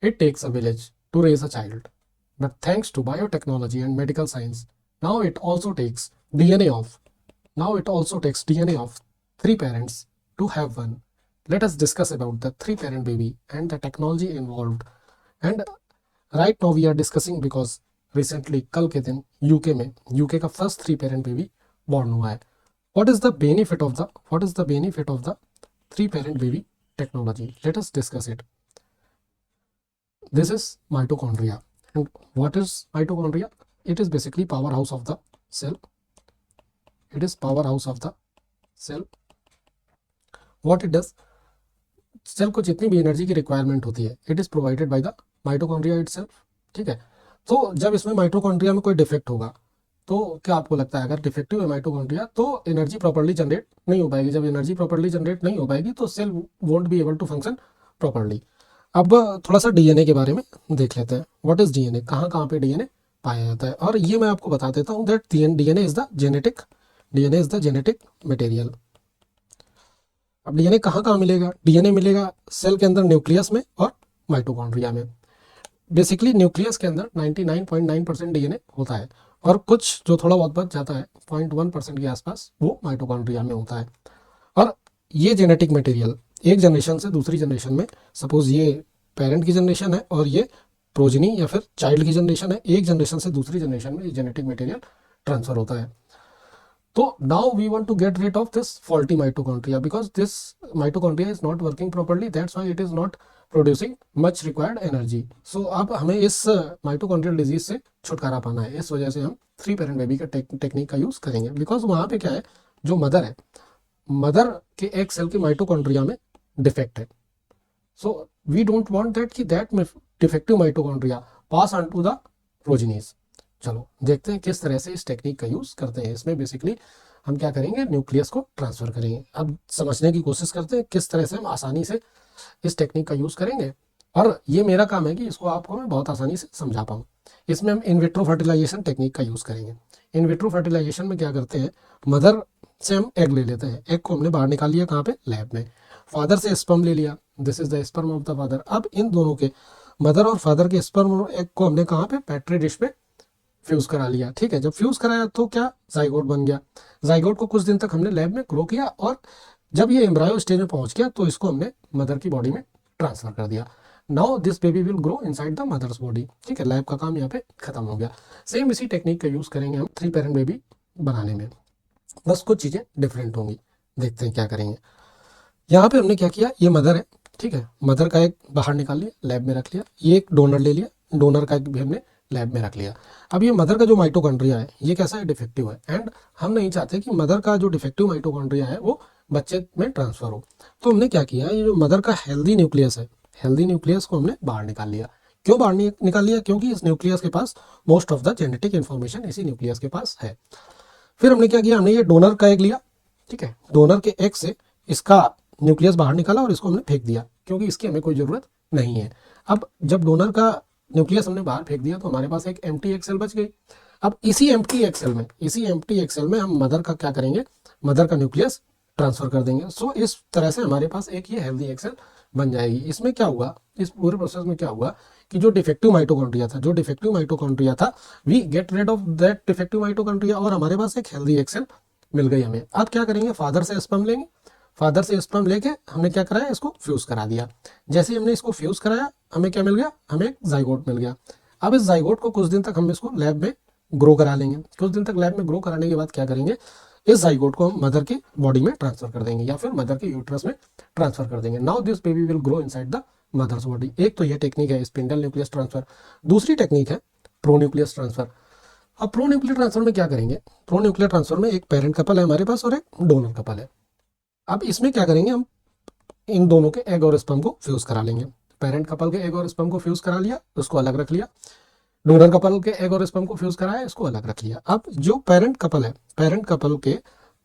It takes a village to raise a child. But thanks to biotechnology and medical science, now it also takes DNA of now it also takes DNA of three parents to have one. Let us discuss about the three parent baby and the technology involved. And right now we are discussing because recently कल के दिन UK में UK का first three parent baby born हुआ है. What is the benefit of the three parent baby technology? Let us discuss it. This is mitochondria. And what is mitochondria? It is basically powerhouse of the cell. It is powerhouse of the cell. What it does? Cell को जितनी भी energy की requirement होती है it is provided by the mitochondria itself. ठीक है. तो जब इसमें माइटोकॉन्ड्रिया में कोई डिफेक्ट होगा तो क्या आपको लगता है अगर डिफेक्टिव है माइटोकॉन्ड्रिया तो एनर्जी प्रॉपर्ली जनरेट नहीं हो पाएगी. जब एनर्जी प्रॉपर्ली जनरेट नहीं हो पाएगी तो cell won't be able to function properly. अब थोड़ा सा डीएनए के बारे में देख लेते हैं. व्हाट इज डीएनए, कहाँ कहाँ पे डीएनए पाया जाता है. और ये मैं आपको बता देता हूँ that DNA is the genetic material. अब डीएनए कहाँ कहाँ मिलेगा? डीएनए मिलेगा सेल के अंदर न्यूक्लियस में और माइटोकॉन्ड्रिया में. बेसिकली न्यूक्लियस के अंदर 99.9% डीएनए होता है और कुछ जो थोड़ा बहुत बच जाता है 0.1% के आसपास वो माइटोकॉन्ड्रिया में होता है. और ये जेनेटिक मटेरियल एक जनरेशन से दूसरी जनरेशन में, सपोज ये पेरेंट की जनरेशन है और ये प्रोजनी या फिर चाइल्ड की जनरेशन है, एक जनरेशन से दूसरी जनरेशन में ये जेनेटिक मटेरियल ट्रांसफर होता है. तो now we want to get rid of this faulty mitochondria because this mitochondria is not working properly, that's why it is not producing much required energy. So अब हमें इस mitochondrial disease से छुटकारा पाना है. इस वजह से हम थ्री पेरेंट बेबी का टेक्निक का यूज करेंगे बिकॉज वहाँ पे क्या है, जो मदर है, मदर के एक सेल के माइटोकॉन्ड्रिया में डिफेक्ट है. So we don't want that कि that defective mitochondria pass on to the progenies. चलो देखते हैं किस तरह से इस टेक्निक का यूज करते हैं. इसमें बेसिकली हम क्या करेंगे, न्यूक्लियस को ट्रांसफर करेंगे. अब समझने की कोशिश करते हैं किस तरह से हम आसानी से इस टेक्निक का यूज करेंगे. और ये मेरा काम है कि इसको आपको मैं बहुत आसानी से समझा पाऊँ. इसमें हम इन विट्रो फर्टिलाइजेशन टेक्निक का यूज करेंगे. इन विट्रो फर्टिलाइजेशन में क्या करते हैं, मदर से हम एग ले लेते हैं. एग को हमने बाहर निकाल लिया, कहाँ पे, लैब में. फादर से स्पर्म ले लिया, this is the sperm of the father. अब इन दोनों के, मदर और फादर के स्पर्म और एग को हमने कहाँ पे, पेट्री डिश पे फ्यूज करा लिया. ठीक है. जब फ्यूज कराया तो क्या, जाइगोट बन गया. जाइगोट को कुछ दिन तक हमने लैब में ग्रो किया और जब ये एम्ब्रायो स्टेज में पहुंच गया तो इसको हमने मदर की बॉडी में ट्रांसफर कर दिया. Now this baby will grow inside the mother's body. ठीक है. लैब का काम यहाँ पे खत्म हो गया. सेम इसी टेक्निक का यूज करेंगे हम थ्री पेरेंट बेबी बनाने में, बस कुछ चीजें डिफरेंट होंगी. देखते हैं क्या करेंगे. यहाँ पे हमने क्या किया, ये मदर है. ठीक है. मदर का एक बाहर निकाल लिया, लैब में रख लिया. ये एक डोनर ले लिया, डोनर का एक भी हमने लैब में रख लिया. अब ये मदर का जो माइटोकॉन्ड्रिया है ये कैसा है, डिफेक्टिव है. एंड हम नहीं चाहते कि मदर का जो डिफेक्टिव माइटोकॉन्ड्रिया है वो बच्चे में ट्रांसफर हो. तो हमने क्या किया, ये जो मदर का हेल्दी न्यूक्लियस है, हेल्दी न्यूक्लियस को हमने बाहर निकाल लिया. क्यों बाहर निकाल लिया, क्योंकि इस न्यूक्लियस के पास most of the genetic information इसी न्यूक्लियस के पास है. फिर हमने क्या किया, हमने ये डोनर का एग लिया. ठीक है. डोनर के एग से इसका न्यूक्लियस बाहर निकाला और इसको हमने फेंक दिया क्योंकि इसकी हमें कोई ज़रूरत नहीं है. अब जब डोनर का न्यूक्लियस हमने बाहर फेंक दिया तो हमारे पास एक एम्प्टी एक्सेल बच गई. अब इसी एम्प्टी एक्सेल में हम मदर का क्या करेंगे, मदर का न्यूक्लियस ट्रांसफर कर देंगे. सो इस तरह से हमारे पास एक ये हेल्दी एक्सेल बन जाएगी. इसमें क्या हुआ, इस पूरे प्रोसेस में क्या हुआ कि जो डिफेक्टिव माइटोकॉन्ड्रिया था, we get rid of that defective mitochondria और हमारे पास एक हेल्दी एक्सेल मिल गई हमें. अब क्या करेंगे, फादर से स्पर्म लेंगे. फादर से स्पर्म लेके हमने क्या कराया, इसको फ्यूज करा दिया. जैसे ही हमने इसको फ्यूज कराया हमें क्या मिल गया, हमें एक जाइगोट मिल गया. अब इस जाइगोट को कुछ दिन तक हम इसको लैब में ग्रो करा लेंगे. कुछ दिन तक लैब में ग्रो कराने के बाद क्या करेंगे, इस जाइगोट को हम मदर की बॉडी में ट्रांसफर कर देंगे या फिर मदर के यूट्रस में ट्रांसफर कर देंगे. Now this baby will grow inside the mother's body. एक तो ये टेक्निक है स्पिंडल न्यूक्लियस ट्रांसफर. दूसरी टेक्निक है प्रो न्यूक्लियस ट्रांसफर. अब प्रो न्यूक्लियर ट्रांसफर में क्या करेंगे, प्रो न्यूक्लियर ट्रांसफर में एक पेरेंट कपल है हमारे पास और एक डोनर कपल है. अब इसमें क्या करेंगे, हम इन दोनों के एग और स्पर्म को फ्यूज करा लेंगे. पेरेंट कपल के एग और स्पर्म को फ्यूज करा लिया, उसको अलग रख लिया. डोनर कपल के एग और स्पर्म को फ्यूज कराया, इसको अलग रख लिया. अब जो पेरेंट कपल है, पेरेंट कपल के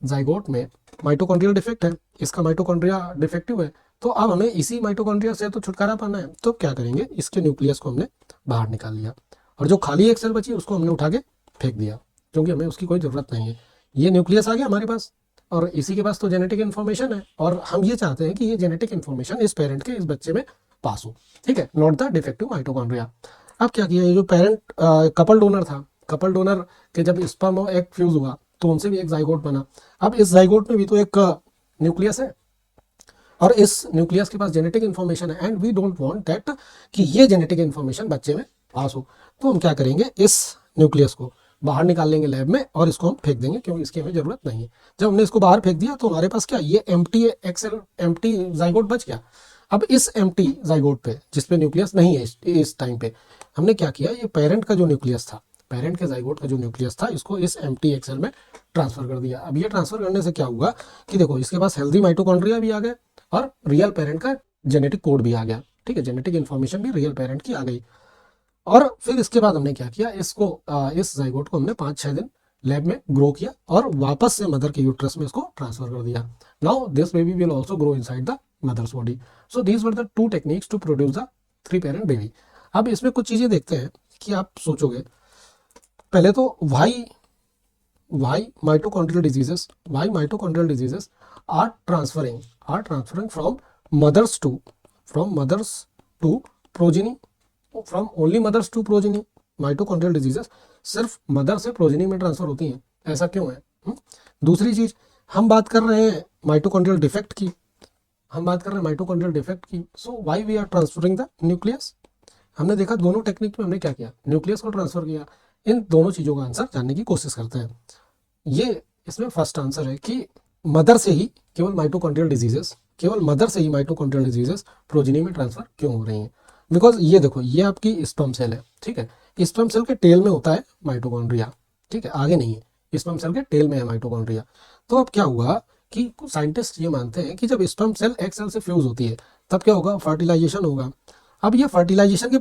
जाइगोट में माइटोकॉन्ड्रियल डिफेक्ट है, इसका माइटोकॉन्ड्रिया डिफेक्टिव है. तो अब हमें इसी माइटोकॉन्ड्रिया से तो छुटकारा पाना है. तो क्या करेंगे, इसके न्यूक्लियस को हमने बाहर निकाल लिया और जो खाली एक सेल बची उसको हमने उठा के फेंक दिया क्योंकि हमें उसकी कोई ज़रूरत नहीं है. ये न्यूक्लियस आ गया हमारे पास और इसी के पास तो जेनेटिक इन्फॉर्मेशन है और हम ये चाहते हैं कि ये जेनेटिक इन्फॉर्मेशन इस पेरेंट के इस बच्चे में पास हो, ठीक है, नॉट द डिफेक्टिव माइटोकॉन्ड्रिया। अब क्या किया, ये जो पेरेंट कपल डोनर था, कपल डोनर के जब स्पर्म और एग फ्यूज हुआ तो उनसे भी एक जाइगोट बना। अब इस जाइगोट में भी तो एक न्यूक्लियस है और इस न्यूक्लियस के पास जेनेटिक इन्फॉर्मेशन है, and we don't want that कि ये जेनेटिक इन्फॉर्मेशन बच्चे में पास हो। तो हम क्या करेंगे, इस न्यूक्लियस को बाहर निकाल लेंगे लैब में और इसको हम फेंक देंगे, क्योंकि इसकी हमें जरूरत नहीं है। जब हमने इसको बाहर फेंक दिया तो हमारे पास क्या, ये एम्प्टी एक्सेल एम्प्टी जाइगोट बच गया। अब इस एम्प्टी जाइगोट पे जिसपे न्यूक्लियस नहीं है इस टाइम पे, हमने क्या किया, ये पेरेंट का जो न्यूक्लियस था, पेरेंट के जाइगोट का जो न्यूक्लियस था, इसको इस एम्प्टी एक्सेल में ट्रांसफर कर दिया। अब ये ट्रांसफर करने से क्या हुआ कि देखो इसके पास हेल्दी माइटोकॉन्ड्रिया भी आ गए और रियल पेरेंट का जेनेटिक कोड भी आ गया, ठीक है, जेनेटिक इन्फॉर्मेशन भी रियल पेरेंट की आ गई। और फिर इसके बाद हमने क्या किया, इसको इस जाइगोट को हमने 5-6 दिन लैब में ग्रो किया और वापस से मदर के यूट्रस में इसको ट्रांसफर कर दिया। Now this baby will also grow inside the mother's body. So these were the 2 techniques to produce the 3 parent baby. अब इसमें कुछ चीजें देखते हैं कि आप सोचोगे, पहले तो why mitochondrial diseases are transferring from mothers to progeny, from only mothers to progeny। Mitochondrial diseases सिर्फ मदर से प्रोजेनी में ट्रांसफर होती हैं, ऐसा क्यों है? दूसरी चीज, हम बात कर रहे हैं माइटोकॉन्ड्रियल डिफेक्ट की, so why we are transferring the nucleus. हमने देखा दोनों टेक्निक में हमने क्या किया, न्यूक्लियस को ट्रांसफर किया। इन दोनों चीजों का आंसर जानने की कोशिश करते हैं। ये इसमें फर्स्ट आंसर है कि मदर से ही केवल माइटोकॉन्ड्रियल डिजीजेस प्रोजेनी में ट्रांसफर क्यों हो रही हैं। बिकॉज ये देखो, ये आपकी स्पर्म सेल है, ठीक है, स्पर्म सेल के टेल में होता है माइटोकॉन्ड्रिया, ठीक है, आगे नहीं है, स्पर्म सेल के टेल में है माइटोकॉन्ड्रिया। तो अब क्या हुआ कि साइंटिस्ट ये मानते हैं कि जब स्पर्म सेल एग सेल से फ्यूज होती है तब क्या होगा, फर्टिलाइजेशन होगा। अब ये फर्टिलाइजेशन के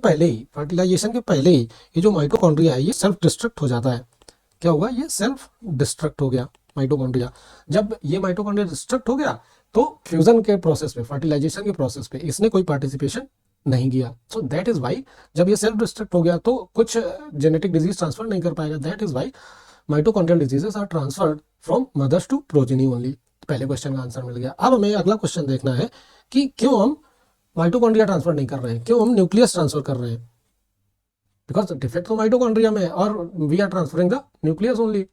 पहले ही ये जो माइटोकॉन्ड्रिया है ये सेल्फ डिस्ट्रक्ट हो जाता है। क्या होगा, ये सेल्फ डिस्ट्रक्ट हो गया माइटोकॉन्ड्रिया। जब ये माइटोकॉन्ड्रिया डिस्ट्रक्ट हो गया तो फ्यूजन के प्रोसेस पे, फर्टिलाइजेशन के प्रोसेस पे इसने कोई पार्टिसिपेशन नहीं किया। सो दैट इज वाई जब ये सेल्फ डिस्ट्रक्ट हो गया तो कुछ जेनेटिक डिजीज ट्रांसफर नहीं कर पाएगा। That is why mitochondrial diseases are transferred from mothers to progeny only. पहले क्वेश्चन का आंसर मिल गया। अब हमें अगला क्वेश्चन देखना है कि क्यों हम माइटोकॉन्ड्रिया ट्रांसफर नहीं कर रहे हैं, क्यों हम न्यूक्लियस ट्रांसफर कर रहे हैं। बिकॉज डिफेक्ट तो माइटोकॉन्ड्रिया में है और we are transferring the nucleus only.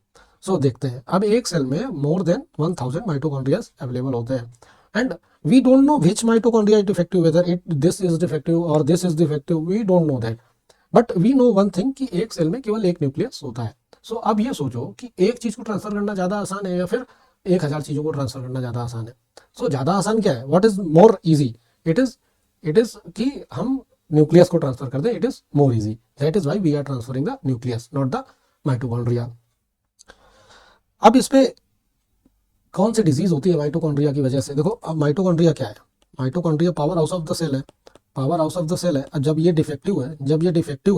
So देखते हैं, अब एक सेल में मोर देन 1000 माइटोकॉन्ड्रियाज अवेलेबल होते हैं and we don't know which mitochondria is defective, whether this is defective or this is defective, we don't know that, but we know one thing कि एक cell में केवल एक न्यूक्लियस होता है। सो अब ये सोचो कि एक चीज को ट्रांसफर करना ज्यादा आसान है या फिर 1000 चीजों को ट्रांसफर करना ज्यादा आसान है। सो ज्यादा आसान क्या है, what is more easy, it is कि हम न्यूक्लियस को ट्रांसफर कर दें, it is more easy. That is why we are transferring the nucleus, not the mitochondria. अब इस पे कौन सी डिजीज होती है माइटोकॉन्ड्रिया की वजह से। देखो, अब माइटोकॉन्ड्रिया क्या है, mitochondria power house of the cell है, अब जब ये डिफेक्टिव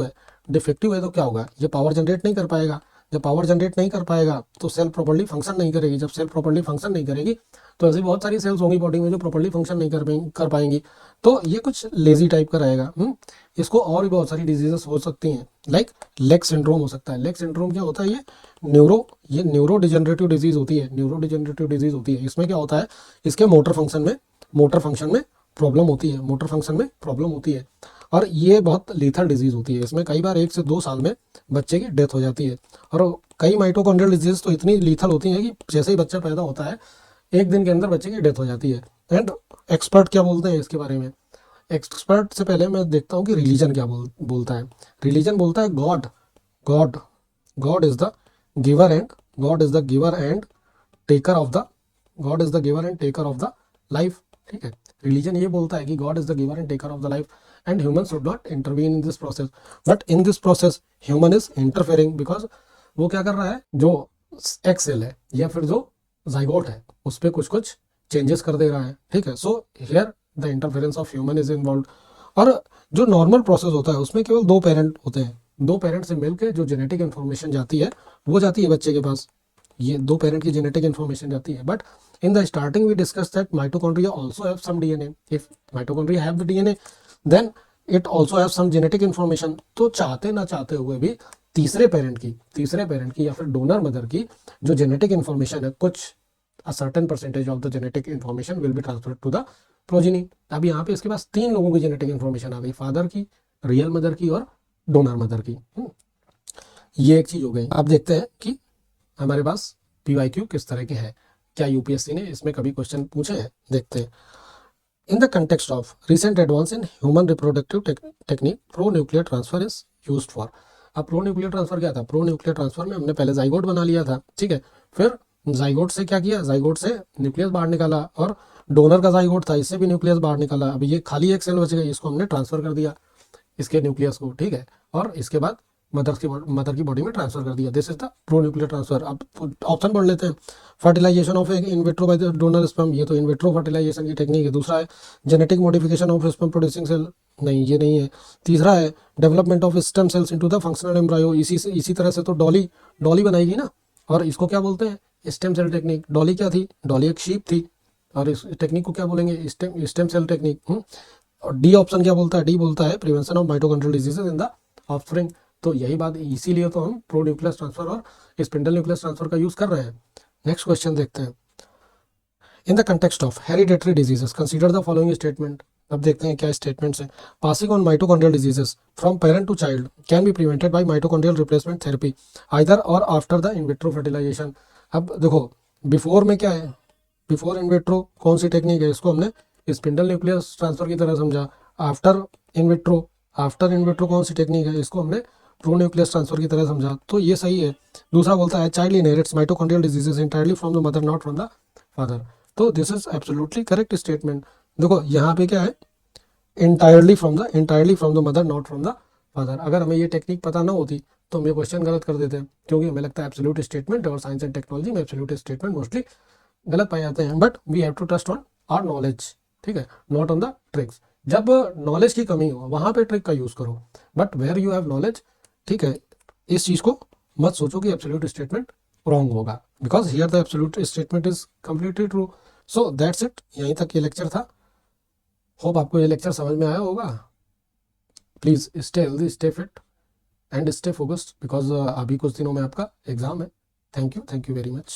है तो क्या होगा, ये पावर जनरेट नहीं कर पाएगा। जब पावर जनरेट नहीं कर पाएगा तो सेल प्रॉपर्ली फंक्शन नहीं करेगी। जब सेल प्रॉपर्ली फंक्शन नहीं करेगी तो ऐसी बहुत सारी सेल्स होंगी बॉडी में जो प्रॉपर्ली फंक्शन नहीं कर पाएंगी, तो ये कुछ लेजी टाइप का रहेगा। इसको और भी बहुत सारी डिजीजेस हो सकती हैं, लाइक लेग सिंड्रोम हो सकता है। लेग सिंड्रोम क्या होता है, ये न्यूरो डिजेनरेटिव डिजीज होती है। इसमें क्या होता है, इसके मोटर फंक्शन में प्रॉब्लम होती है और ये बहुत लीथल डिजीज होती है। इसमें कई बार 1 से 2 साल में बच्चे की डेथ हो जाती है और कई माइटोकॉन्ड्रियल डिजीज तो इतनी लीथल होती हैं कि जैसे ही बच्चा पैदा होता है 1 दिन के अंदर बच्चे की डेथ हो जाती है। एंड एक्सपर्ट क्या बोलते हैं इसके बारे में, एक्सपर्ट से पहले मैं देखता हूँ कि रिलीजन क्या बोलता है। रिलीजन बोलता है God is the giver and taker of the life, ठीक है। रिलीजन ये बोलता है कि God is the giver and taker of the life and human should not intervene in this process, but in this process human is interfering, because वो क्या कर रहा है, जो एक्स सेल है या फिर जो जाइगोट है उस पर कुछ चेंजेस कर दे रहा है, ठीक है। So here the interference of human is involve. और जो नॉर्मल प्रोसेस होता है उसमें केवल 2 पेरेंट होते हैं, 2 पेरेंट से मिलकर जो जेनेटिक इन्फॉर्मेशन जाती है वो जाती है बच्चे के पास, ये 2 पेरेंट की जेनेटिक इन्फॉर्मेशन जाती है। But in the starting we discussed that mitochondria also have some DNA. If mitochondria have the DNA, then it also have some genetic information. तो चाहते ना चाहते हुए भी तीसरे पेरेंट की या फिर डोनर मदर की जो जेनेटिक इन्फॉर्मेशन है, कुछ a certain percentage of the genetic information will be transferred to the progeny. अब यहाँ पे इसके पास 3 लोगों की जेनेटिक इन्फॉर्मेशन आ गई, फादर की, रियल मदर की और डोनर मदर की। ये एक चीज हो गई। अब देखते हैं कि हमारे पास PYQ किस तरह के हैं, क्या यूपीएससी ने इसमें कभी क्वेश्चन पूछे हैं, देखते हैं। In the context of recent advance in human reproductive technique, pro nuclear transfer is used for। अब प्रो न्यूक्लियर ट्रांसफर क्या था? प्रो न्यूक्लियर ट्रांसफर में हमने पहले जाइगोट बना लिया था, ठीक है, फिर जाइगोट से क्या किया, जाइगोट से न्यूक्लियस बाहर निकाला, और डोनर का जाइगोट था, इससे भी न्यूक्लियस बाहर निकाला। अब ये खाली एक सेल बच गई, इसको हमने ट्रांसफर कर दिया, इसके न्यूक्लियस को, ठीक है, और इसके बाद मदर की बॉडी में ट्रांसफर कर दिया। This is the pronuclear transfer. अब ऑप्शन पढ़ लेते हैं। Fertilisation of in vitro by the donor sperm, ये तो इन विट्रो फर्टिलाइजेशन की टेक्निक है। दूसरा है genetic modification of sperm producing cell, नहीं ये नहीं है। तीसरा है development of stem cells into the functional embryo, इसी तरह से तो डॉली बनाएगी ना, और इसको क्या बोलते हैं? Stem cell technique. डॉली क्या थी? डॉली एक शीप थी, और इस टेक्निक को क्या बोलेंगे? Stem cell technique. और डी ऑप्शन क्या बोलता है? डी बोलता है prevention of mitochondrial diseases in the offspring. तो यही बात, इसीलिए तो हम प्रो न्यूक्लियस ट्रांसफर और स्पिंडल न्यूक्लियस ट्रांसफर का यूज कर रहे हैं। नेक्स्ट क्वेश्चन देखते हैं। In the context of hereditary diseases consider the following statement. अब देखते हैं क्या स्टेटमेंट्स हैं। Passing on mitochondrial diseases from parent to child can be prevented by mitochondrial replacement therapy either or after the in vitro fertilization. अब देखो, before में क्या है? बिफोर इन विट्रो कौन सी टेक्निक है? इसको हमने स्पिंडल न्यूक्लियस ट्रांसफर की तरह समझा। आफ्टर इन विट्रो कौन सी टेक्निक है? इसको हमने प्रो न्यूक्लियस ट्रांसफर की तरह समझा, तो ये सही है। दूसरा बोलता है child inherits mitochondrial diseases entirely from the mother not from the father, तो this is absolutely correct statement. देखो यहाँ पे क्या है? Entirely from the mother not from the father. अगर हमें ये टेक्निक पता ना होती तो हम ये क्वेश्चन गलत कर देते हैं, क्योंकि हमें लगता है एब्सोल्यूट स्टेटमेंट, और साइंस एंड टेक्नोलॉजी में एब्सोल्यूट स्टेटमेंट मोस्टली गलत पाए जाते हैं। But we have to trust on our knowledge, ठीक है, नॉट ऑन द ट्रिक्स। जब नॉलेज की कमी हो वहां पे ट्रिक का यूज करो, but where you have knowledge, ठीक है, इस चीज को मत सोचो कि एब्सोल्यूट स्टेटमेंट रॉन्ग होगा, because here the absolute statement is completely true. So that's it, यहीं तक ये लेक्चर था। होप आपको ये लेक्चर समझ में आया होगा। Please stay healthy, stay fit and stay focused, because अभी कुछ दिनों में आपका एग्जाम है। Thank you very much.